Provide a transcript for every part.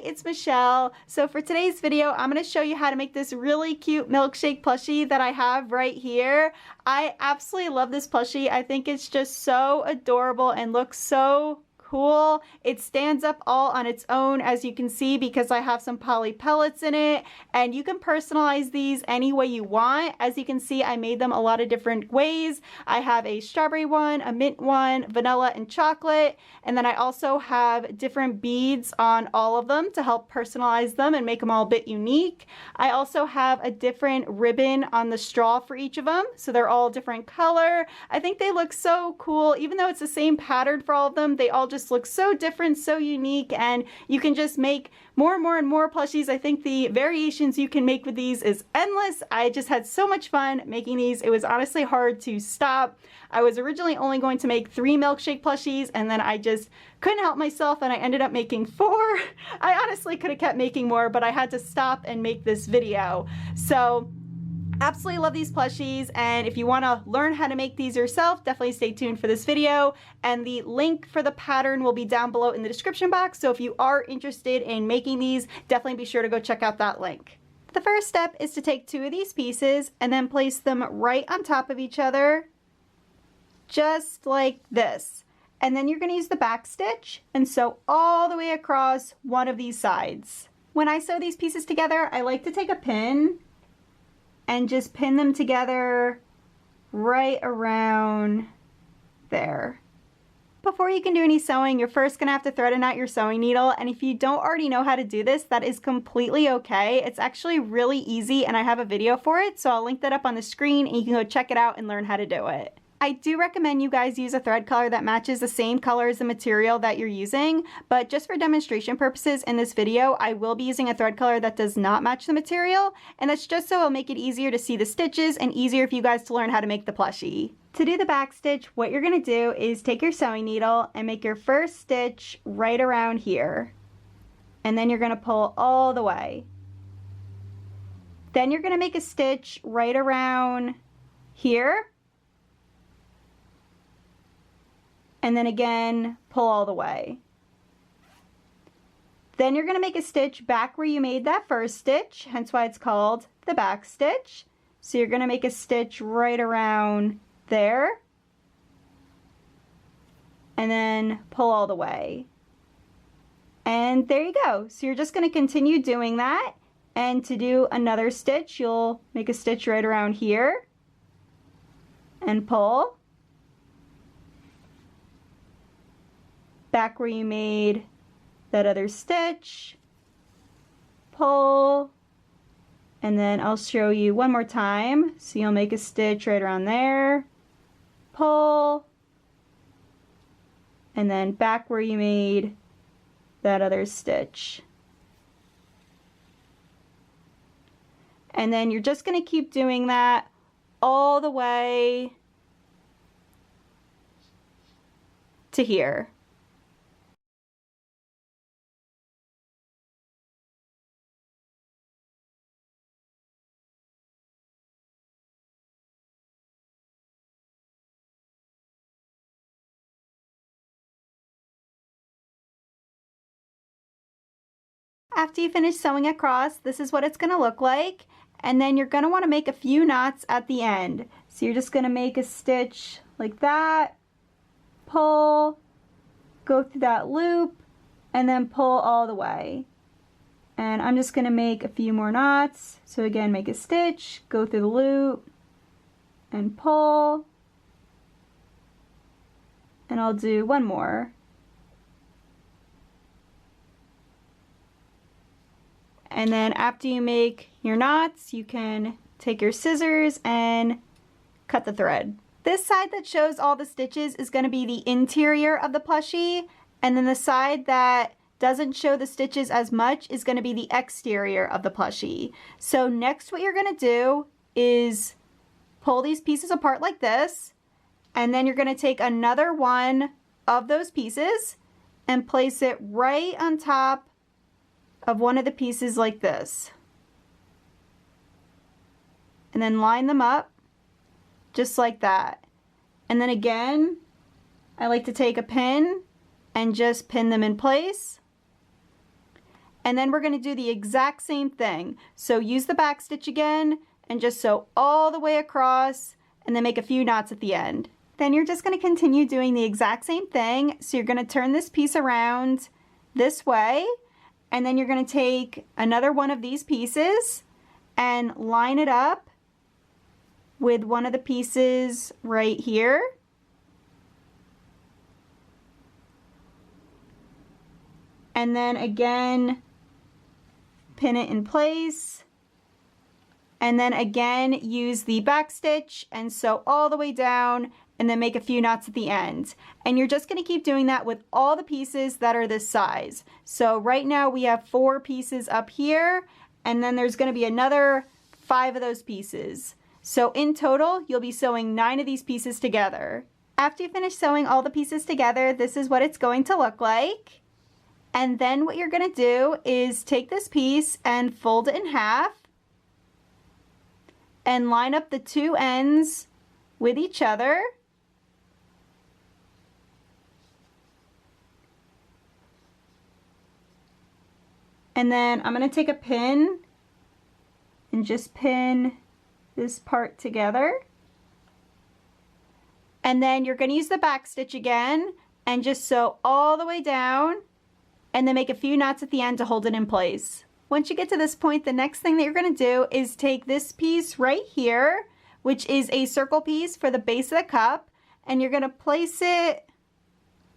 it's Michelle. So for today's video, I'm going to show you how to make this really cute milkshake plushie that I have right here. I absolutely love this plushie. I think it's just so adorable and looks so cool. It stands up all on its own, as you can see, because I have some poly pellets in it, and you can personalize these any way you want. As you can see, I made them a lot of different ways. I have a strawberry one, a mint one, vanilla and chocolate, and then I also have different beads on all of them to help personalize them and make them all a bit unique. I also have a different ribbon on the straw for each of them, so they're all different color. I think they look so cool. Even though it's the same pattern for all of them, they all just look so different, so unique, and you can just make more and more and more plushies. I think the variations you can make with these is endless. I just had so much fun making these. It was honestly hard to stop. I was originally only going to make 3 milkshake plushies, and then I just couldn't help myself and I ended up making 4. I honestly could have kept making more, but I had to stop and make this video. So absolutely love these plushies, and if you want to learn how to make these yourself, definitely stay tuned for this video, and the link for the pattern will be down below in the description box. So if you are interested in making these, definitely be sure to go check out that link. The first step is to take 2 of these pieces and then place them right on top of each other, just like this. And then you're going to use the back stitch and sew all the way across one of these sides. When I sew these pieces together, I like to take a pin and just pin them together right around there. Before you can do any sewing, you're first gonna have to thread a knot your sewing needle, and if you don't already know how to do this, that is completely okay. It's actually really easy, and I have a video for it, so I'll link that up on the screen and you can go check it out and learn how to do it. I do recommend you guys use a thread color that matches the same color as the material that you're using, but just for demonstration purposes in this video, I will be using a thread color that does not match the material, and that's just so it'll make it easier to see the stitches and easier for you guys to learn how to make the plushie. To do the back stitch, what you're going to do is take your sewing needle and make your first stitch right around here, and then you're going to pull all the way. Then you're going to make a stitch right around here, and then again pull all the way. Then you're going to make a stitch back where you made that first stitch, hence why it's called the back stitch. So you're going to make a stitch right around there, and then pull all the way. And there you go. So you're just going to continue doing that, and to do another stitch, you'll make a stitch right around here and pull back where you made that other stitch, pull, and then I'll show you one more time. So you'll make a stitch right around there, pull, and then back where you made that other stitch. And then you're just going to keep doing that all the way to here. After you finish sewing across, this is what it's going to look like, and then you're going to want to make a few knots at the end. So you're just going to make a stitch like that, pull, go through that loop, and then pull all the way. And I'm just going to make a few more knots. So again, make a stitch, go through the loop, and pull, and I'll do one more. And then after you make your knots, you can take your scissors and cut the thread. This side that shows all the stitches is going to be the interior of the plushie, and then the side that doesn't show the stitches as much is going to be the exterior of the plushie. So next what you're going to do is pull these pieces apart like this, and then you're going to take another one of those pieces and place it right on top of one of the pieces like this, and then line them up just like that. And then again, I like to take a pin and just pin them in place. And then we're going to do the exact same thing. So use the back stitch again and just sew all the way across and then make a few knots at the end. Then you're just going to continue doing the exact same thing. So you're going to turn this piece around this way, and then you're going to take another one of these pieces and line it up with one of the pieces right here. And then again, pin it in place. And then again, use the back stitch and sew all the way down and then make a few knots at the end. And you're just going to keep doing that with all the pieces that are this size. So right now we have 4 pieces up here, and then there's going to be another 5 of those pieces. So in total, you'll be sewing 9 of these pieces together. After you finish sewing all the pieces together, this is what it's going to look like. And then what you're going to do is take this piece and fold it in half and line up the 2 ends with each other. And then I'm going to take a pin and just pin this part together. And then you're going to use the back stitch again and just sew all the way down and then make a few knots at the end to hold it in place. Once you get to this point, the next thing that you're going to do is take this piece right here, which is a circle piece for the base of the cup, and you're going to place it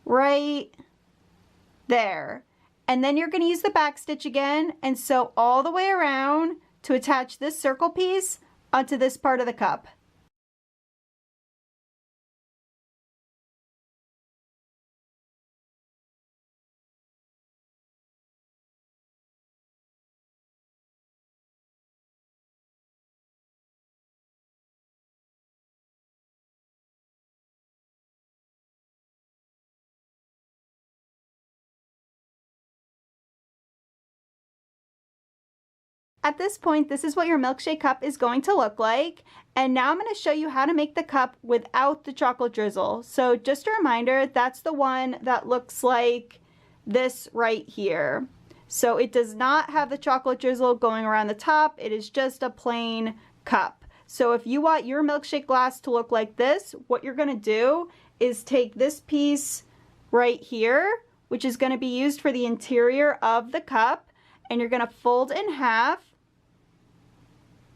right there. And then you're going to use the back stitch again and sew all the way around to attach this circle piece onto this part of the cup. At this point, this is what your milkshake cup is going to look like. And now I'm going to show you how to make the cup without the chocolate drizzle. So just a reminder, that's the one that looks like this right here. So it does not have the chocolate drizzle going around the top. It is just a plain cup. So if you want your milkshake glass to look like this, what you're going to do is take this piece right here, which is going to be used for the interior of the cup, and you're going to fold in half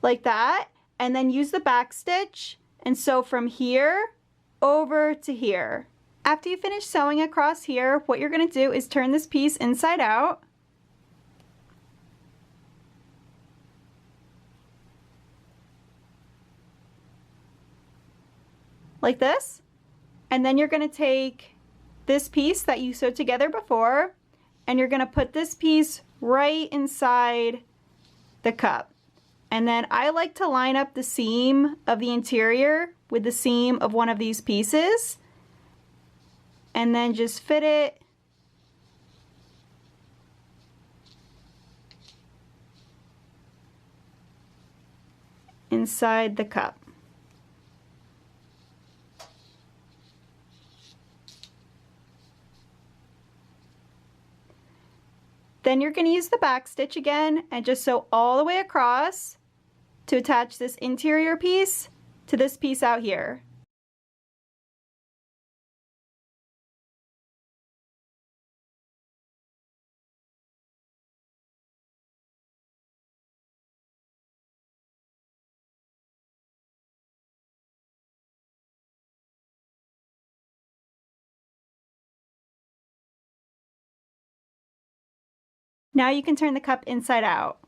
like that, and then use the back stitch and sew from here over to here. After you finish sewing across here, what you're going to do is turn this piece inside out. Like this. And then you're going to take this piece that you sewed together before, and you're going to put this piece right inside the cup. And then I like to line up the seam of the interior with the seam of one of these pieces, and then just fit it inside the cup. Then you're going to use the back stitch again and just sew all the way across to attach this interior piece to this piece out here. Now you can turn the cup inside out.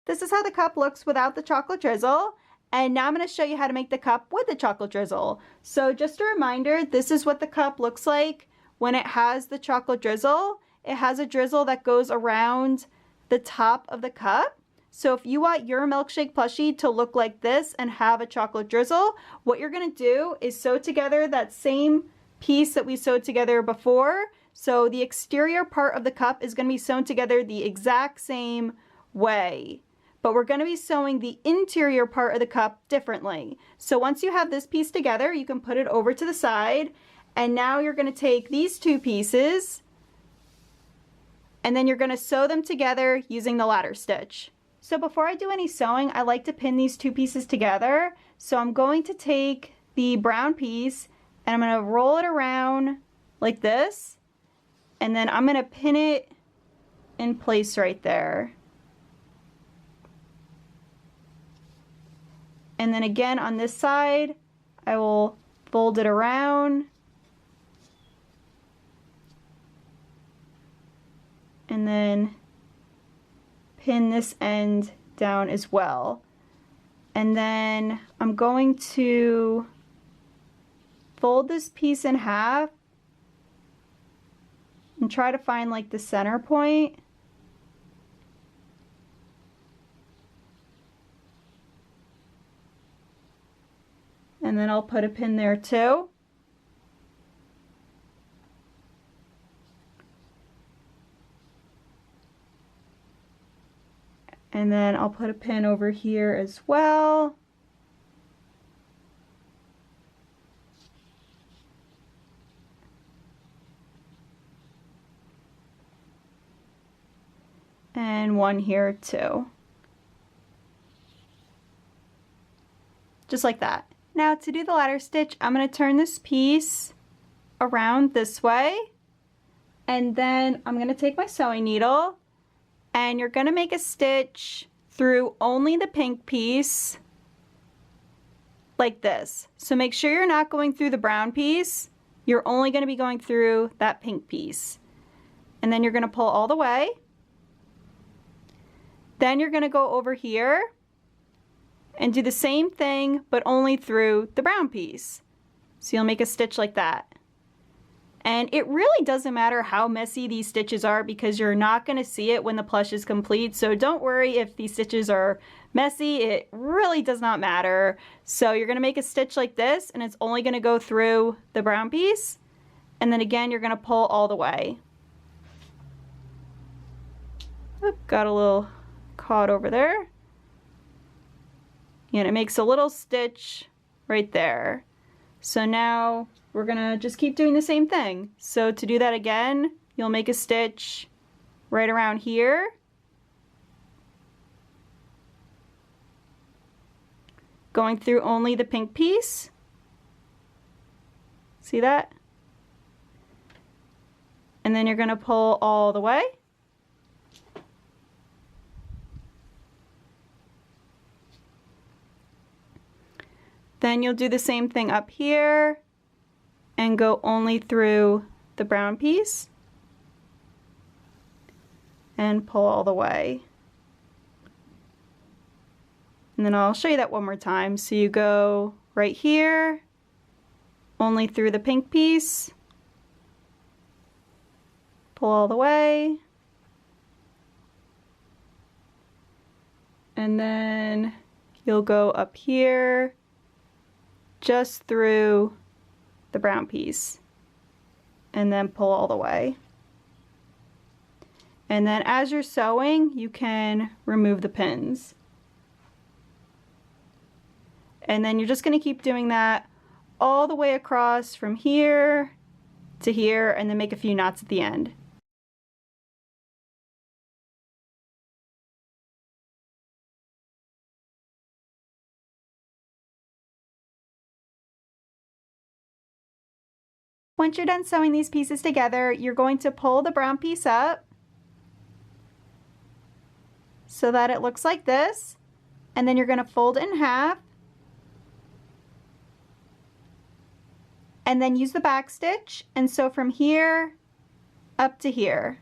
This is how the cup looks without the chocolate drizzle. And now I'm going to show you how to make the cup with the chocolate drizzle. So just a reminder, this is what the cup looks like when it has the chocolate drizzle. It has a drizzle that goes around the top of the cup. So if you want your milkshake plushie to look like this and have a chocolate drizzle, what you're going to do is sew together that same piece that we sewed together before So the exterior part of the cup is going to be sewn together the exact same way, but we're going to be sewing the interior part of the cup differently. So once you have this piece together, you can put it over to the side, and now you're going to take these two pieces and then you're going to sew them together using the ladder stitch. So before I do any sewing, I like to pin these two pieces together. So I'm going to take the brown piece and I'm going to roll it around like this, and then I'm going to pin it in place right there. And then again on this side, I will fold it around and then pin this end down as well. And then I'm going to fold this piece in half and try to find like the center point. And then I'll put a pin there too. And then I'll put a pin over here as well. And one here too. Just like that. Now to do the ladder stitch, I'm going to turn this piece around this way, and then I'm going to take my sewing needle, and you're going to make a stitch through only the pink piece like this. So make sure you're not going through the brown piece. You're only going to be going through that pink piece. And then you're going to pull all the way. Then you're going to go over here and do the same thing, but only through the brown piece. So you'll make a stitch like that. And it really doesn't matter how messy these stitches are because you're not going to see it when the plush is complete. So don't worry if these stitches are messy. It really does not matter. So you're going to make a stitch like this, and it's only going to go through the brown piece. And then again, you're going to pull all the way. Oop, got a little caught over there. And it makes a little stitch right there. So now we're gonna just keep doing the same thing. So to do that again, you'll make a stitch right around here. Going through only the pink piece. See that? And then you're gonna pull all the way. Then you'll do the same thing up here and go only through the brown piece and pull all the way. And then I'll show you that one more time. So you go right here, only through the pink piece, pull all the way, and then you'll go up here just through the brown piece and then pull all the way. And then as you're sewing, you can remove the pins. And then you're just going to keep doing that all the way across from here to here, and then make a few knots at the end. Once you're done sewing these pieces together, you're going to pull the brown piece up so that it looks like this, and then you're going to fold it in half and then use the back stitch and sew from here up to here.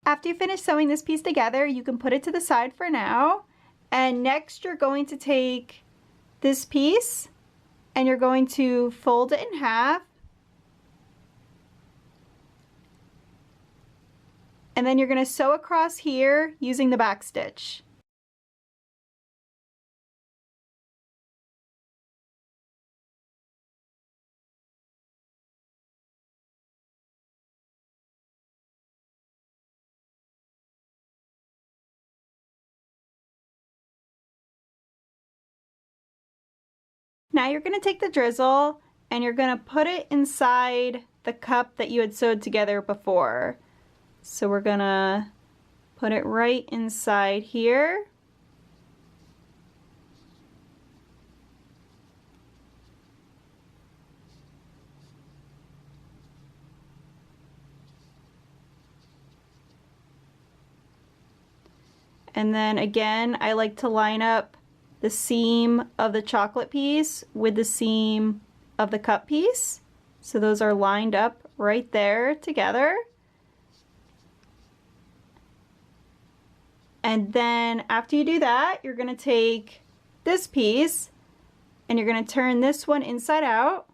After you finish sewing this piece together, you can put it to the side for now. And next you're going to take this piece and you're going to fold it in half And then you're going to sew across here using the back stitch. Now you're going to take the drizzle and you're going to put it inside the cup that you had sewed together before. So we're going to put it right inside here. And then again, I like to line up the seam of the chocolate piece with the seam of the cup piece. So those are lined up right there together. And then after you do that, you're going to take this piece and you're going to turn this one inside out.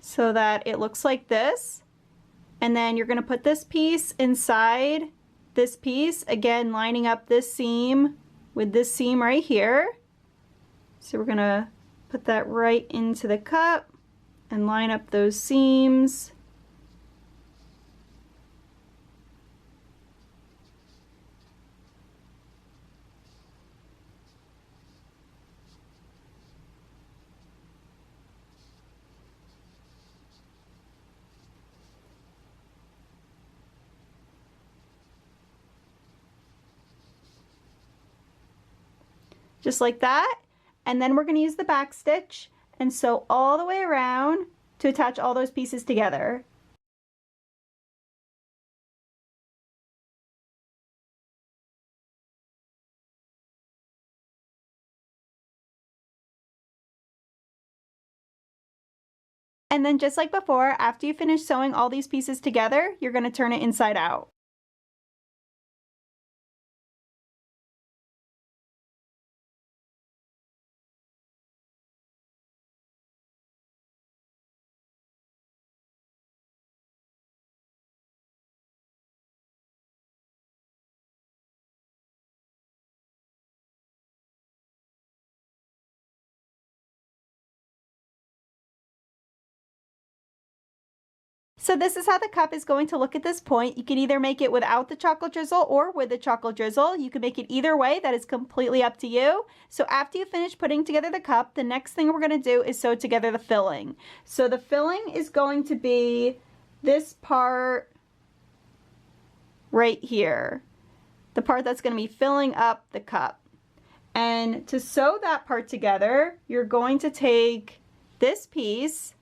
So that it looks like this. And then you're going to put this piece inside this piece, again lining up this seam with this seam right here. So we're going to put that right into the cup and line up those seams. Just like that. And then we're going to use the back stitch and sew all the way around to attach all those pieces together. And then just like before, after you finish sewing all these pieces together, you're going to turn it inside out. So this is how the cup is going to look at this point. You can either make it without the chocolate drizzle or with the chocolate drizzle. You can make it either way. That is completely up to you. So after you finish putting together the cup, the next thing we're going to do is sew together the filling. So the filling is going to be this part right here. The part that's going to be filling up the cup. And to sew that part together, you're going to take this piece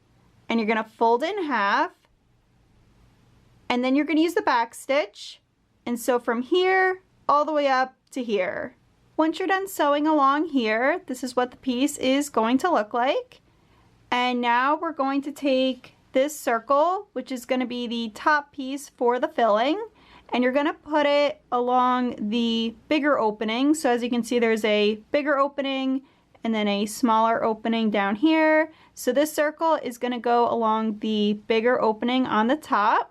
and you're going to fold it in half. And then you're going to use the back stitch and sew from here all the way up to here. Once you're done sewing along here, this is what the piece is going to look like. And now we're going to take this circle, which is going to be the top piece for the filling, and you're going to put it along the bigger opening. So as you can see, there's a bigger opening and then a smaller opening down here. So this circle is going to go along the bigger opening on the top.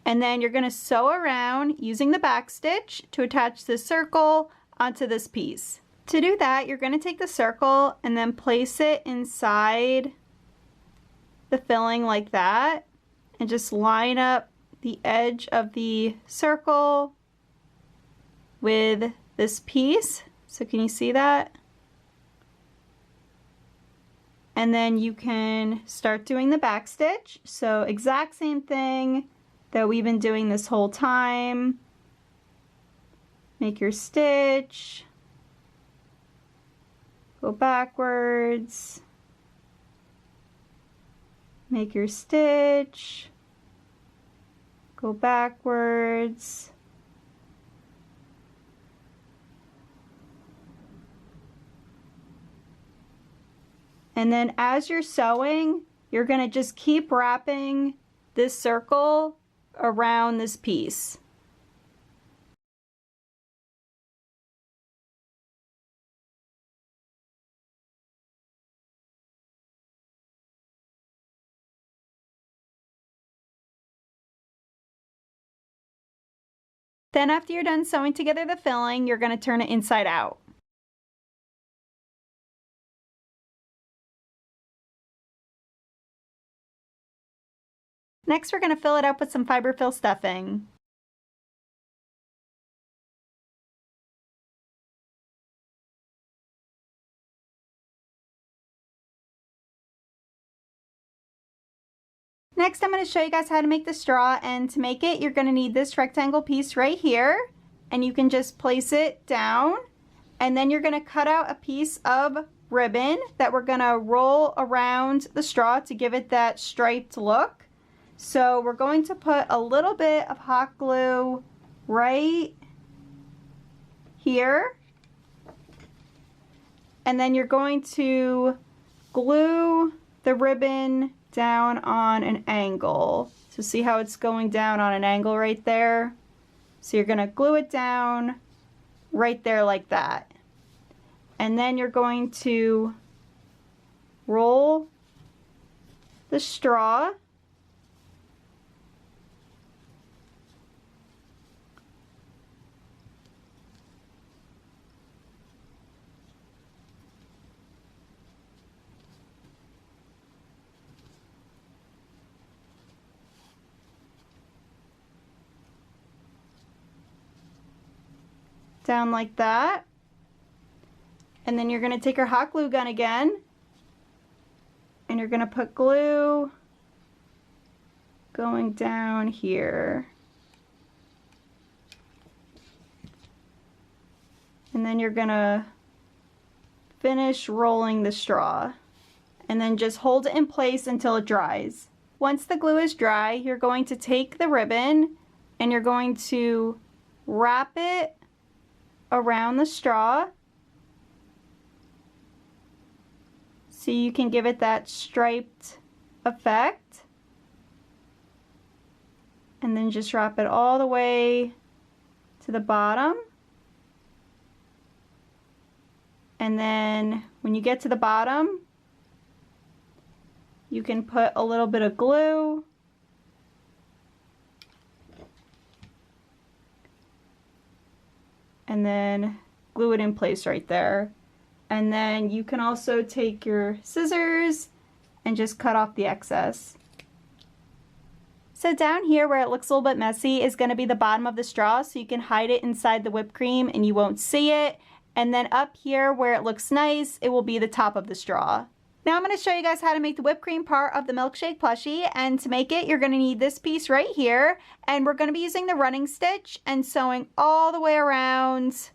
And then you're going to sew around using the back stitch to attach this circle onto this piece. To do that, you're going to take the circle and then place it inside the filling like that and just line up the edge of the circle with this piece. So can you see that? And then you can start doing the back stitch. So exact same thing that we've been doing this whole time. Make your stitch, go backwards, make your stitch, go backwards, and then as you're sewing, you're going to just keep wrapping this circle around this piece. Then after you're done sewing together the filling, you're going to turn it inside out. Next, we're going to fill it up with some fiberfill stuffing. Next, I'm going to show you guys how to make the straw, and to make it, you're going to need this rectangle piece right here, and you can just place it down, and then you're going to cut out a piece of ribbon that we're going to roll around the straw to give it that striped look. So we're going to put a little bit of hot glue right here, and then you're going to glue the ribbon down on an angle. So see how it's going down on an angle right there? So you're going to glue it down right there like that. And then you're going to roll the straw down like that. And then you're going to take your hot glue gun again, and you're going to put glue going down here. And then you're going to finish rolling the straw, and then just hold it in place until it dries. Once the glue is dry, you're going to take the ribbon and you're going to wrap it around the straw so you can give it that striped effect, and then just wrap it all the way to the bottom. And then when you get to the bottom, you can put a little bit of glue and then glue it in place right there. And then you can also take your scissors and just cut off the excess. So down here where it looks a little bit messy is going to be the bottom of the straw, so you can hide it inside the whipped cream and you won't see it. And then up here where it looks nice, it will be the top of the straw. Now I'm going to show you guys how to make the whipped cream part of the Milkshake Plushie, and to make it you're going to need this piece right here, and we're going to be using the running stitch and sewing all the way around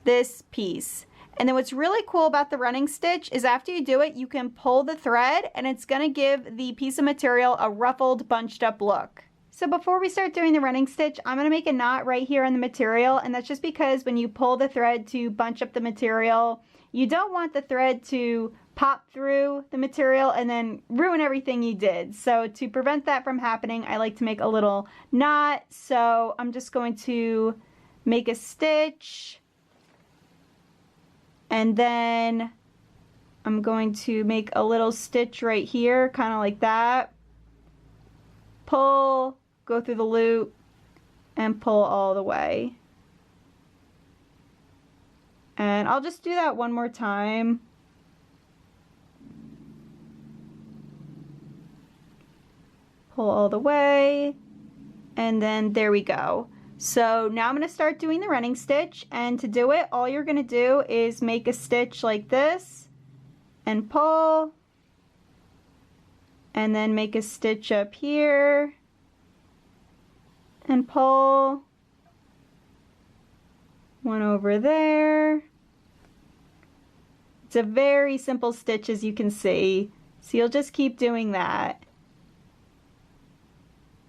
this piece. And then what's really cool about the running stitch is after you do it, you can pull the thread and it's going to give the piece of material a ruffled, bunched up look. So before we start doing the running stitch, I'm going to make a knot right here in the material, and that's just because when you pull the thread to bunch up the material, you don't want the thread to pop through the material and then ruin everything you did. So to prevent that from happening, I like to make a little knot. So I'm just going to make a stitch, and then I'm going to make a little stitch right here, kind of like that. Pull, go through the loop, and pull all the way. And I'll just do that one more time. Pull all the way, and then there we go. So now I'm going to start doing the running stitch, and to do it, all you're going to do is make a stitch like this and pull, and then make a stitch up here and pull, one over there. It's a very simple stitch, as you can see, so you'll just keep doing that.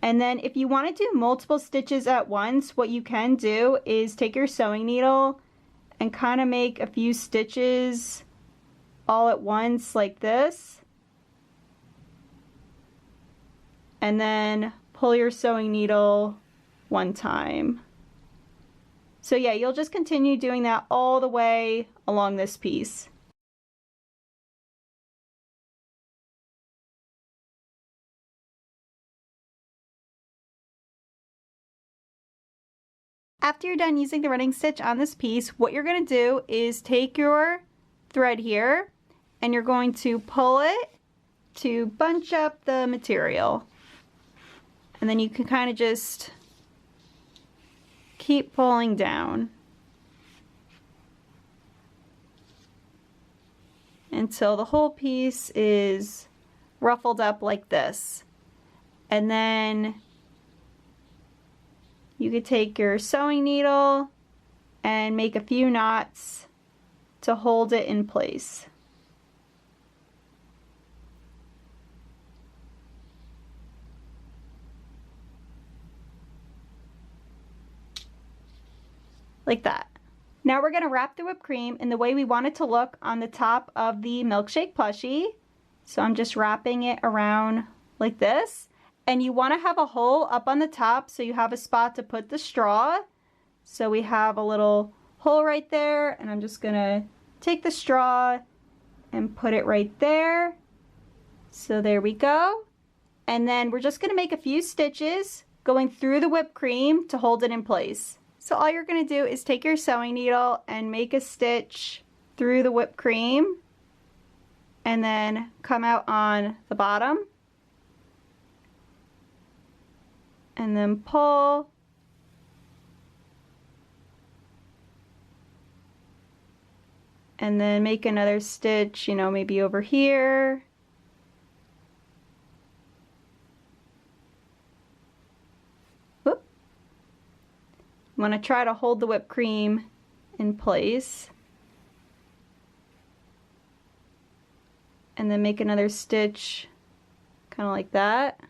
And then if you want to do multiple stitches at once, what you can do is take your sewing needle and kind of make a few stitches all at once like this. And then pull your sewing needle one time. So yeah, you'll just continue doing that all the way along this piece. After you're done using the running stitch on this piece, what you're going to do is take your thread here and you're going to pull it to bunch up the material. And then you can kind of just keep pulling down until the whole piece is ruffled up like this. And then you could take your sewing needle and make a few knots to hold it in place. Like that. Now we're going to wrap the whipped cream in the way we want it to look on the top of the Milkshake Plushie. So I'm just wrapping it around like this. And you want to have a hole up on the top so you have a spot to put the straw. So we have a little hole right there, and I'm just going to take the straw and put it right there. So there we go. And then we're just going to make a few stitches going through the whipped cream to hold it in place. So all you're going to do is take your sewing needle and make a stitch through the whipped cream and then come out on the bottom and then pull and then make another stitch, you know, maybe over here. Whoop. You want to try to hold the whipped cream in place. And then make another stitch kind of like that.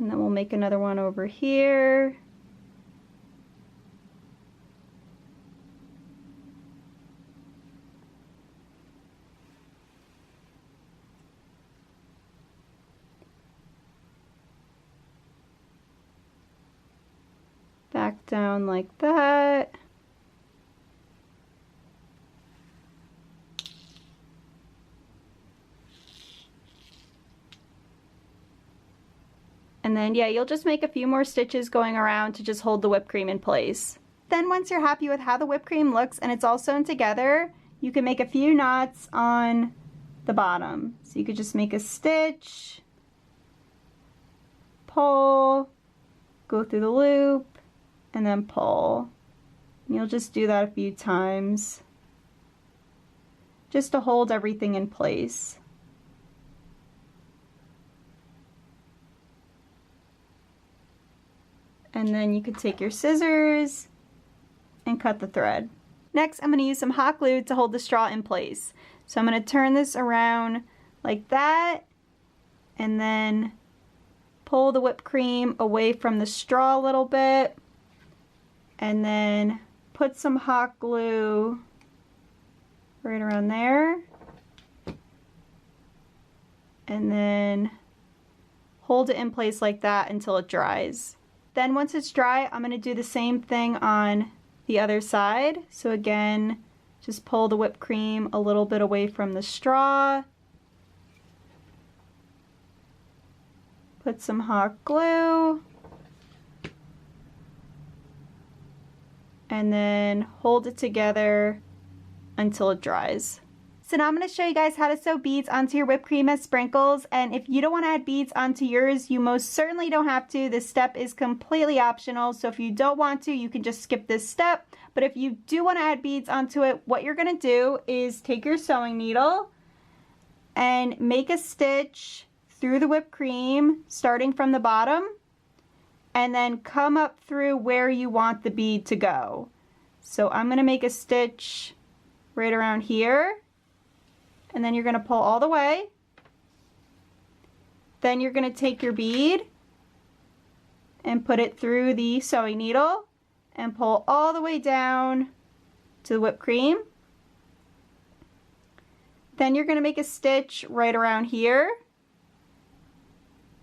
And then we'll make another one over here. Back down like that. And then, yeah, you'll just make a few more stitches going around to just hold the whipped cream in place. Then once you're happy with how the whipped cream looks and it's all sewn together, you can make a few knots on the bottom. So you could just make a stitch, pull, go through the loop, and then pull. And you'll just do that a few times just to hold everything in place. And then you could take your scissors and cut the thread. Next, I'm going to use some hot glue to hold the straw in place. So I'm going to turn this around like that and then pull the whipped cream away from the straw a little bit and then put some hot glue right around there and then hold it in place like that until it dries. Then once it's dry, I'm going to do the same thing on the other side. So again, just pull the whipped cream a little bit away from the straw. Put some hot glue. And then hold it together until it dries. So now I'm going to show you guys how to sew beads onto your whipped cream as sprinkles, and if you don't want to add beads onto yours, you most certainly don't have to. This step is completely optional, so if you don't want to, you can just skip this step. But if you do want to add beads onto it, what you're going to do is take your sewing needle and make a stitch through the whipped cream starting from the bottom and then come up through where you want the bead to go. So I'm going to make a stitch right around here. And then you're going to pull all the way. Then you're going to take your bead and put it through the sewing needle and pull all the way down to the whipped cream. Then you're going to make a stitch right around here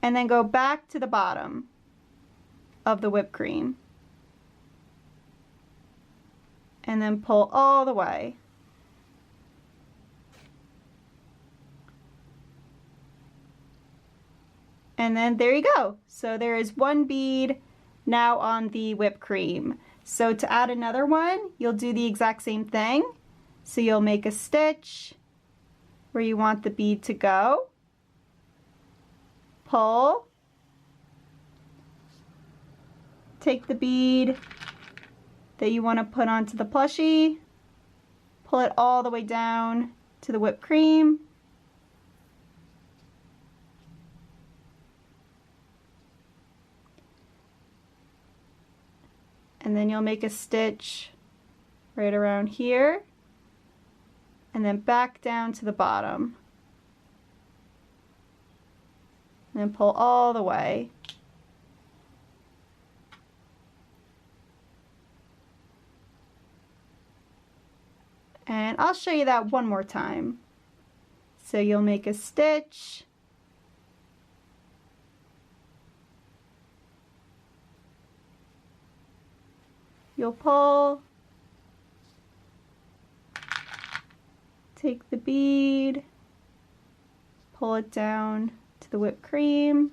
and then go back to the bottom of the whipped cream and then pull all the way. And then there you go. So there is one bead now on the whipped cream. So to add another one, you'll do the exact same thing. So you'll make a stitch where you want the bead to go. Pull. Take the bead that you want to put onto the plushie. Pull it all the way down to the whipped cream. And then you'll make a stitch right around here. And then back down to the bottom. And then pull all the way. And I'll show you that one more time. So you'll make a stitch. You'll pull. Take the bead. Pull it down to the whipped cream.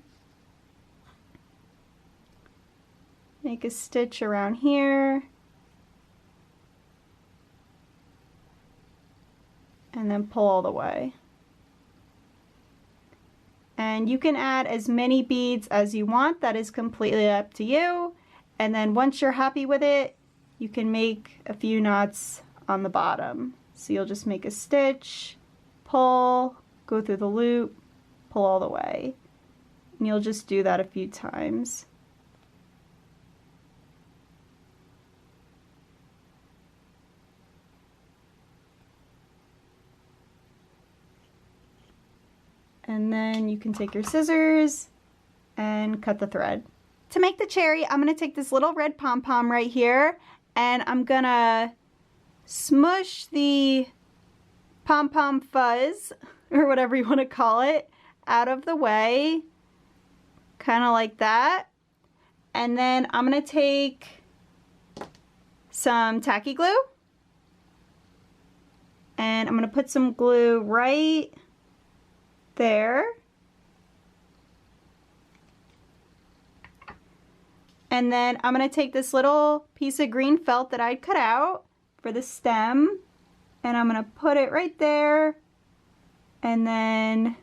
Make a stitch around here. And then pull all the way. And you can add as many beads as you want. That is completely up to you. And then once you're happy with it, you can make a few knots on the bottom. So you'll just make a stitch, pull, go through the loop, pull all the way. And you'll just do that a few times. And then you can take your scissors and cut the thread. To make the cherry, I'm going to take this little red pom-pom right here, and I'm going to smush the pom-pom fuzz, or whatever you want to call it, out of the way, kind of like that. And then I'm going to take some tacky glue, and I'm going to put some glue right there. And then I'm going to take this little piece of green felt that I'd cut out for the stem, and I'm going to put it right there, and then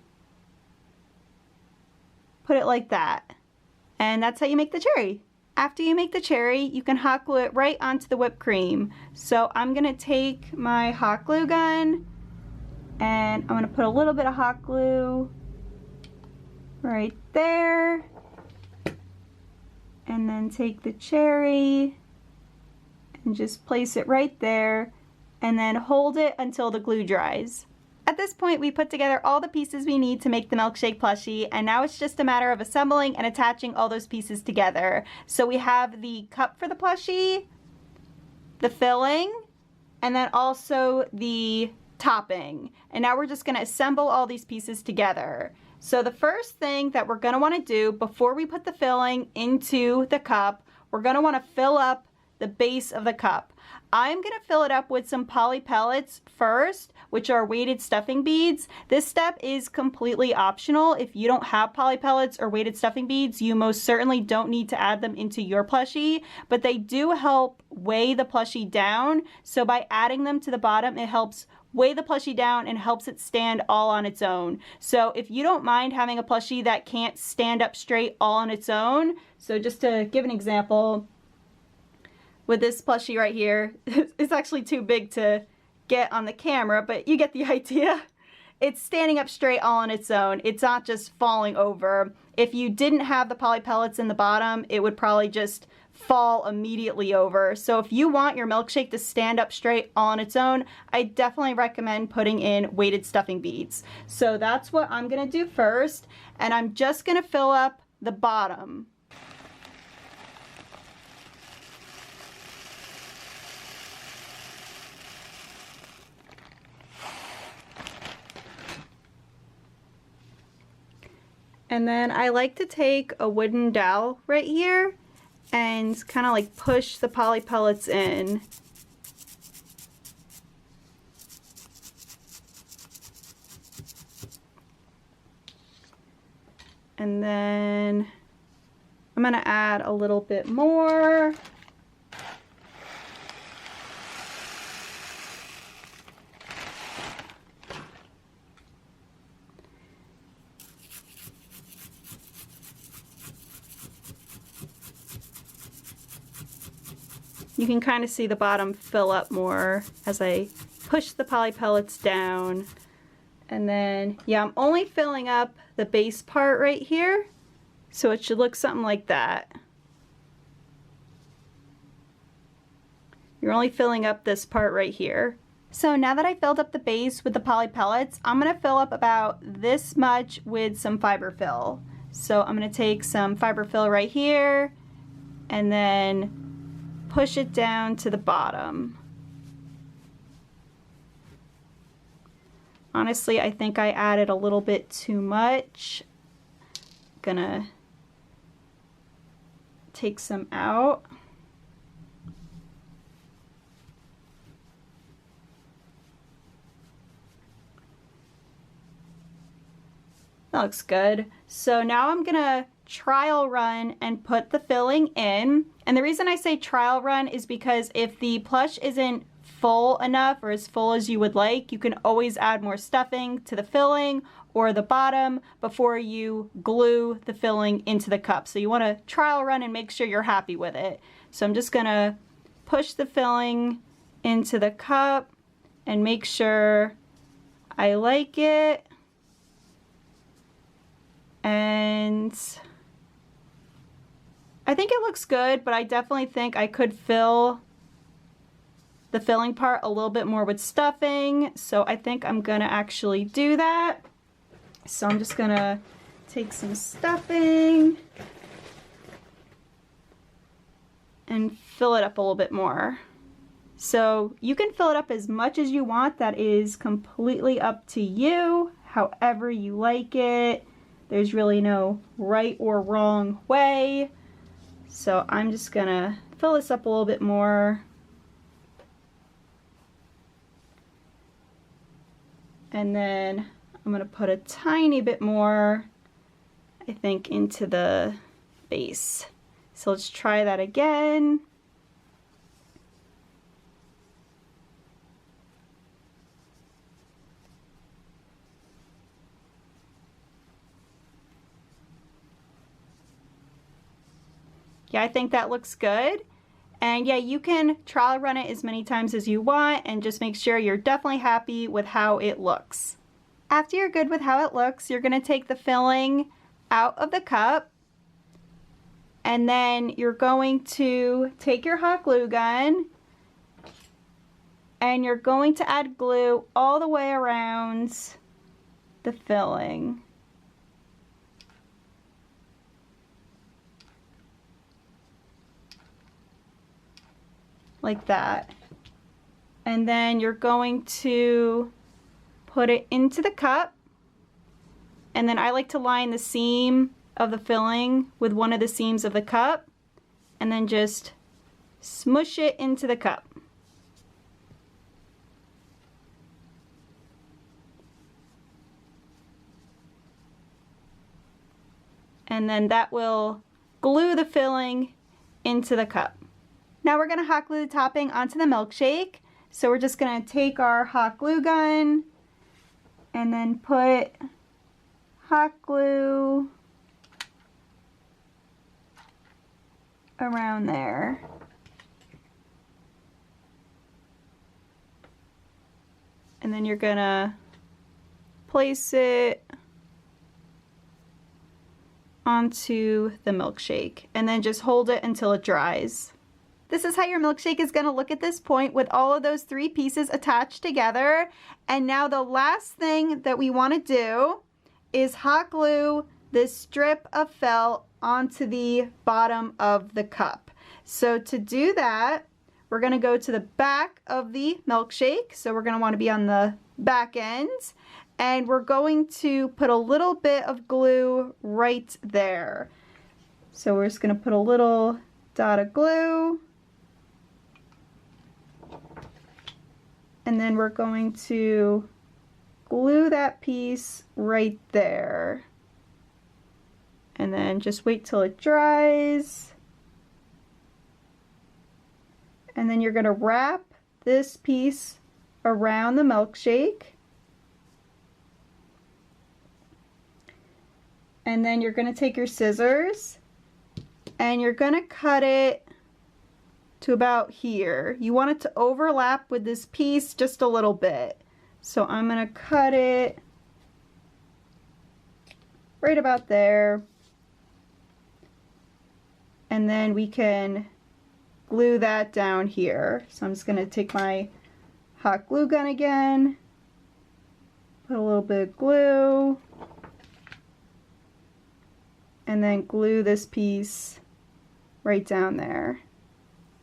put it like that. And that's how you make the cherry. After you make the cherry, you can hot glue it right onto the whipped cream. So I'm going to take my hot glue gun, and I'm going to put a little bit of hot glue right there, and then take the cherry and just place it right there, and then hold it until the glue dries. At this point, we put together all the pieces we need to make the Milkshake plushie, and now it's just a matter of assembling and attaching all those pieces together. So we have the cup for the plushie, the filling, and then also the topping. And now we're just going to assemble all these pieces together. So the first thing that we're going to want to do before we put the filling into the cup, we're going to want to fill up the base of the cup. I'm going to fill it up with some poly pellets first, which are weighted stuffing beads. This step is completely optional. If you don't have poly pellets or weighted stuffing beads, you most certainly don't need to add them into your plushie, but they do help weigh the plushie down. So by adding them to the bottom, it helps weigh the plushie down and helps it stand all on its own. So if you don't mind having a plushie that can't stand up straight all on its own, so just to give an example, with this plushie right here, it's actually too big to get on the camera, but you get the idea. It's standing up straight all on its own. It's not just falling over. If you didn't have the poly pellets in the bottom, it would probably just fall immediately over. So if you want your milkshake to stand up straight all on its own, I definitely recommend putting in weighted stuffing beads. So that's what I'm gonna do first, and I'm just gonna fill up the bottom. And then I like to take a wooden dowel right here and kind of like push the poly pellets in. And then I'm gonna add a little bit more. You can kind of see the bottom fill up more as I push the poly pellets down. And then, yeah, I'm only filling up the base part right here, so it should look something like that. You're only filling up this part right here. So now that I filled up the base with the poly pellets, I'm gonna fill up about this much with some fiber fill. So I'm gonna take some fiber fill right here and then push it down to the bottom. Honestly, I think I added a little bit too much. Gonna take some out. That looks good. So now I'm gonna trial run and put the filling in. And the reason I say trial run is because if the plush isn't full enough or as full as you would like, you can always add more stuffing to the filling or the bottom before you glue the filling into the cup. So you want to trial run and make sure you're happy with it. So I'm just gonna push the filling into the cup and make sure I like it. And I think it looks good, but I definitely think I could fill the filling part a little bit more with stuffing. So I think I'm gonna actually do that. So I'm just gonna take some stuffing and fill it up a little bit more. So you can fill it up as much as you want. That is completely up to you, however you like it. There's really no right or wrong way. So I'm just gonna fill this up a little bit more. And then I'm gonna put a tiny bit more, I think, into the base. So let's try that again. Yeah, I think that looks good. And yeah, you can trial run it as many times as you want and just make sure you're definitely happy with how it looks. After you're good with how it looks, you're gonna take the filling out of the cup, and then you're going to take your hot glue gun and you're going to add glue all the way around the filling. Like that. And then you're going to put it into the cup, and then I like to line the seam of the filling with one of the seams of the cup and then just smush it into the cup. And then that will glue the filling into the cup. Now we're gonna hot glue the topping onto the milkshake. So we're just gonna take our hot glue gun and then put hot glue around there. And then you're gonna place it onto the milkshake and then just hold it until it dries. This is how your milkshake is going to look at this point with all of those three pieces attached together. And now the last thing that we want to do is hot glue this strip of felt onto the bottom of the cup. So to do that, we're going to go to the back of the milkshake. So we're going to want to be on the back end. And we're going to put a little bit of glue right there. So we're just going to put a little dot of glue. And then we're going to glue that piece right there. And then just wait till it dries. And then you're going to wrap this piece around the milkshake. And then you're going to take your scissors and you're going to cut it to about here. You want it to overlap with this piece just a little bit. So I'm going to cut it right about there. And then we can glue that down here. So I'm just going to take my hot glue gun again, put a little bit of glue, and then glue this piece right down there.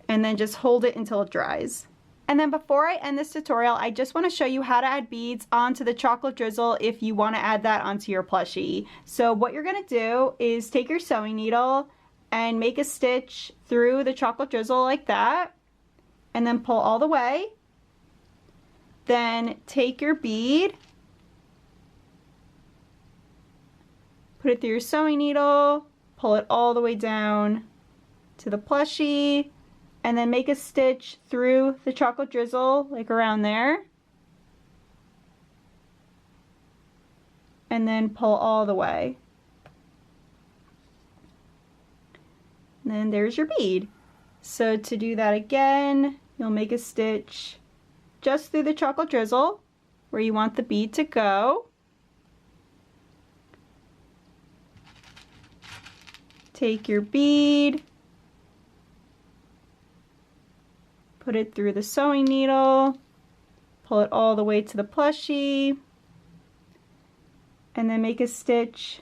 And then just hold it until it dries. And then before I end this tutorial, I just want to show you how to add beads onto the chocolate drizzle if you want to add that onto your plushie. So what you're going to do is take your sewing needle and make a stitch through the chocolate drizzle like that, and then pull all the way. Then take your bead, put it through your sewing needle, pull it all the way down to the plushie, and then make a stitch through the chocolate drizzle, like around there. And then pull all the way. And then there's your bead. So to do that again, you'll make a stitch just through the chocolate drizzle where you want the bead to go. Take your bead, put it through the sewing needle, pull it all the way to the plushie, and then make a stitch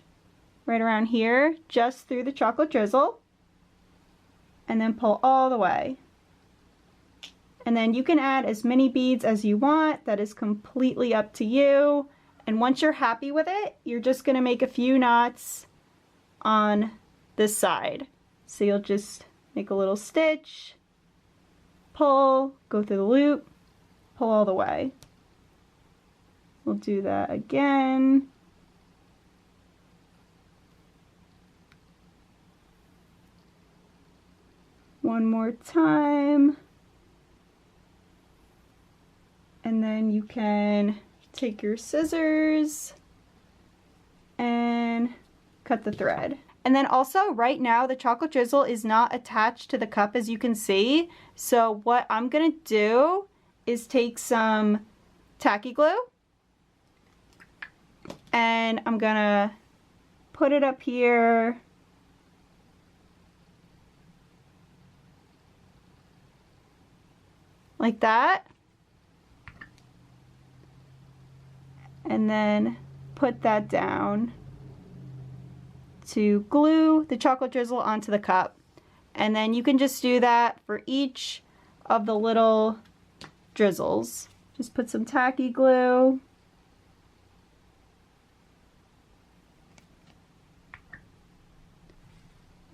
right around here just through the chocolate drizzle, and then pull all the way. And then you can add as many beads as you want. That is completely up to you. And once you're happy with it, you're just going to make a few knots on this side. So you'll just make a little stitch, pull, go through the loop, pull all the way. We'll do that again. One more time. And then you can take your scissors and cut the thread. And then also right now the chocolate drizzle is not attached to the cup, as you can see. So what I'm gonna do is take some tacky glue and I'm gonna put it up here like that, and then put that down to glue the chocolate drizzle onto the cup. And then you can just do that for each of the little drizzles. Just put some tacky glue,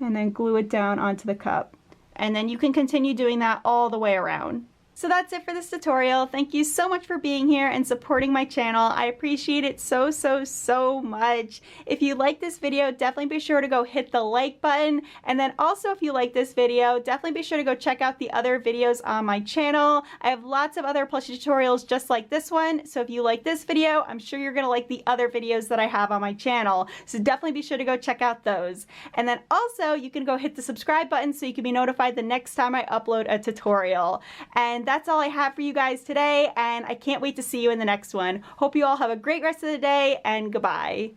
and then glue it down onto the cup. And then you can continue doing that all the way around. So that's it for this tutorial. Thank you so much for being here and supporting my channel. I appreciate it so, so, so much. If you like this video, definitely be sure to go hit the like button. And then also, if you like this video, definitely be sure to go check out the other videos on my channel. I have lots of other plushie tutorials just like this one. So if you like this video, I'm sure you're gonna like the other videos that I have on my channel. So definitely be sure to go check out those. And then also, you can go hit the subscribe button so you can be notified the next time I upload a tutorial. And that's all I have for you guys today, and I can't wait to see you in the next one. Hope you all have a great rest of the day, and goodbye.